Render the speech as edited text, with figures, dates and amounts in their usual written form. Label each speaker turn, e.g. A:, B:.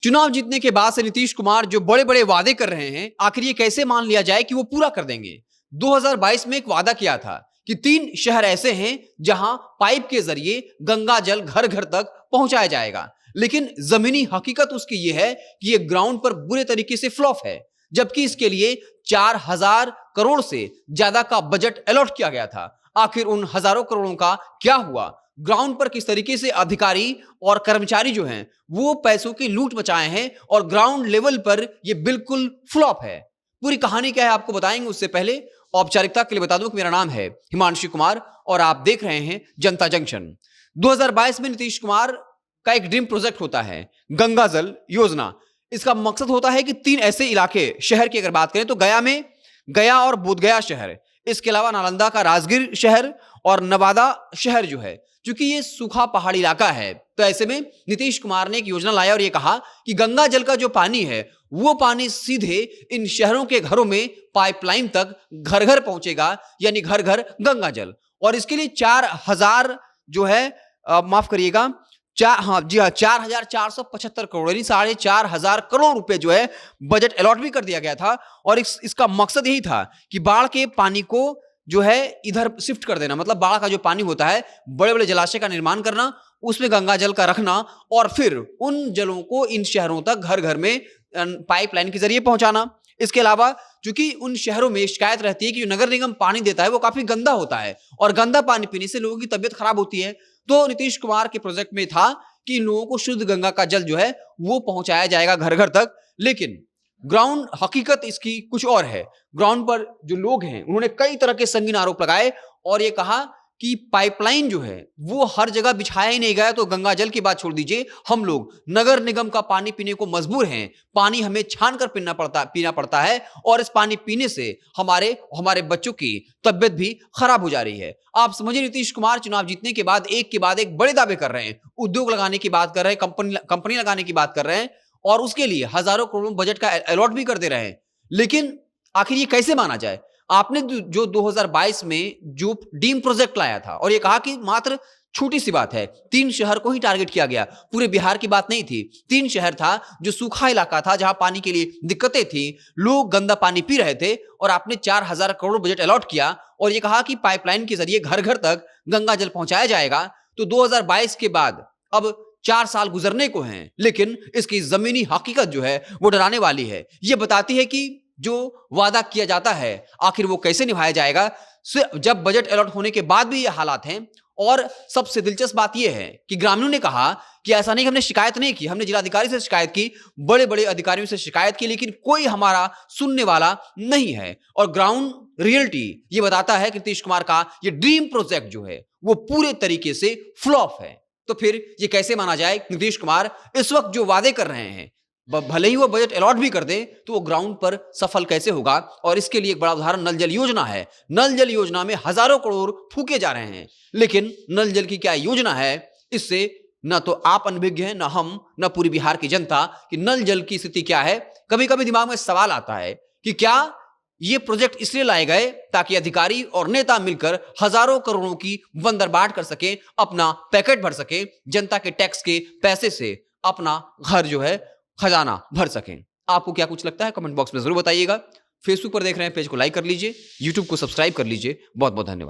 A: चुनाव जीतने के बाद से नीतीश कुमार जो बड़े बड़े वादे कर रहे हैं, आखिर ये कैसे मान लिया जाए कि वो पूरा कर देंगे। 2022 में एक वादा किया था कि 3 शहर ऐसे हैं जहां पाइप के जरिए गंगा जल घर घर तक पहुंचाया जाएगा, लेकिन जमीनी हकीकत उसकी ये है कि ये ग्राउंड पर बुरे तरीके से फ्लॉप है। जबकि इसके लिए 4000 करोड़ से ज्यादा का बजट अलॉट किया गया था। आखिर उन हजारों करोड़ों का क्या हुआ? ग्राउंड पर किस तरीके से अधिकारी और कर्मचारी जो हैं वो पैसों की लूट मचाए हैं और ग्राउंड लेवल पर ये बिल्कुल फ्लॉप है। पूरी कहानी क्या है आपको बताएंगे। उससे पहले औपचारिकता के लिए बता दूं कि मेरा नाम है हिमांशु कुमार और आप देख रहे हैं जनता जंक्शन। 2022 में नीतीश कुमार का एक ड्रीम प्रोजेक्ट होता है गंगा जल योजना। इसका मकसद होता है कि 3 ऐसे इलाके, शहर की अगर बात करें तो गया में गया और बोधगया शहर, इसके अलावा नालंदा का राजगीर शहर और नवादा शहर जो है, क्योंकि ये सूखा पहाड़ी इलाका है, तो ऐसे में नीतीश कुमार ने एक योजना लाया और ये कहा कि गंगा जल का जो पानी है वो पानी सीधे इन शहरों के घरों में पाइपलाइन तक घर घर पहुंचेगा, यानी घर घर गंगा जल। और इसके लिए 4000 जो है माफ करिएगा 4475 करोड़ यानी 4500 करोड़ रुपए जो है बजट अलॉट भी कर दिया गया था। और इसका मकसद यही था कि बाढ़ के पानी को जो है इधर शिफ्ट कर देना, मतलब बाढ़ का जो पानी होता है बड़े बड़े जलाशय का निर्माण करना, उसमें गंगा जल का रखना और फिर उन जलों को इन शहरों तक घर घर में पाइपलाइन के जरिए पहुंचाना। इसके अलावा चूंकि उन शहरों में शिकायत रहती है कि जो नगर निगम पानी देता है वो काफी गंदा होता है और गंदा पानी पीने से लोगों की तबियत खराब होती है, तो नीतीश कुमार के प्रोजेक्ट में था कि इन लोगों को शुद्ध गंगा का जल जो है वो पहुंचाया जाएगा घर घर तक। लेकिन ग्राउंड हकीकत इसकी कुछ और है। ग्राउंड पर जो लोग हैं उन्होंने कई तरह के संगीन आरोप लगाए और ये कहा कि पाइपलाइन जो है वो हर जगह बिछाया ही नहीं गया, तो गंगा जल की बात छोड़ दीजिए, हम लोग नगर निगम का पानी पीने को मजबूर हैं। पानी हमें छान कर पीना पड़ता है और इस पानी पीने से हमारे बच्चों की तबियत भी खराब हो जा रही है। आप समझिए नीतीश कुमार चुनाव जीतने के बाद एक बड़े दावे कर रहे हैं, उद्योग लगाने की बात कर रहे हैं, कंपनी लगाने की बात कर रहे हैं और उसके लिए हजारों करोड़ बजट का अलॉट भी कर दे रहे हैं। लेकिन आखिर ये कैसे माना जाए? आपने जो 2022 में जो ड्रीम प्रोजेक्ट लाया था और ये कहा कि मात्र छोटी सी बात है, 3 शहर को ही टारगेट किया गया, पूरे बिहार की बात नहीं थी। 3 शहर था जो सूखा इलाका था, जहां पानी के लिए दिक्कतें थी, लोग गंदा पानी पी रहे थे और आपने 4000 करोड़ बजट अलॉट किया और ये कहा कि पाइपलाइन के जरिए घर घर तक गंगा जल पहुंचाया जाएगा। तो 2022 के बाद अब 4 साल गुजरने को हैं, लेकिन इसकी जमीनी हकीकत जो है वो डराने वाली है। ये बताती है कि जो वादा किया जाता है आखिर वो कैसे निभाया जाएगा, जब बजट अलॉट होने के बाद भी ये हालात हैं। और सबसे दिलचस्प बात यह है कि ग्रामीणों ने कहा कि ऐसा नहीं कि हमने शिकायत नहीं की, हमने जिलाधिकारी से शिकायत की, बड़े बड़े अधिकारियों से शिकायत की, लेकिन कोई हमारा सुनने वाला नहीं है। और ग्राउंड रियलिटी ये बताता है कि नीतीश कुमार का ये ड्रीम प्रोजेक्ट जो है वो पूरे तरीके से फ्लॉप है। तो फिर ये कैसे माना जाए? नीतीश कुमार इस वक्त जो वादे कर रहे हैं, भले ही वो बजट अलॉट भी कर दे तो वो ग्राउंड पर सफल कैसे होगा? और इसके लिए एक बड़ा उदाहरण नल जल योजना है। नल जल योजना में हजारों करोड़ फूके जा रहे हैं, लेकिन नल जल की क्या योजना है इससे ना तो आप अनभिज्ञ हैं, ना हम, ना पूरी बिहार की जनता कि नल जल की स्थिति क्या है। कभी कभी दिमाग में सवाल आता है कि क्या ये प्रोजेक्ट इसलिए लाए गए ताकि अधिकारी और नेता मिलकर हजारों करोड़ों की बंदरबाट कर सके, अपना पैकेट भर सके, जनता के टैक्स के पैसे से अपना घर जो है खजाना भर सकें। आपको क्या कुछ लगता है कमेंट बॉक्स में जरूर बताइएगा। फेसबुक पर देख रहे हैं पेज को लाइक कर लीजिए, यूट्यूब को सब्सक्राइब कर लीजिए। बहुत बहुत धन्यवाद।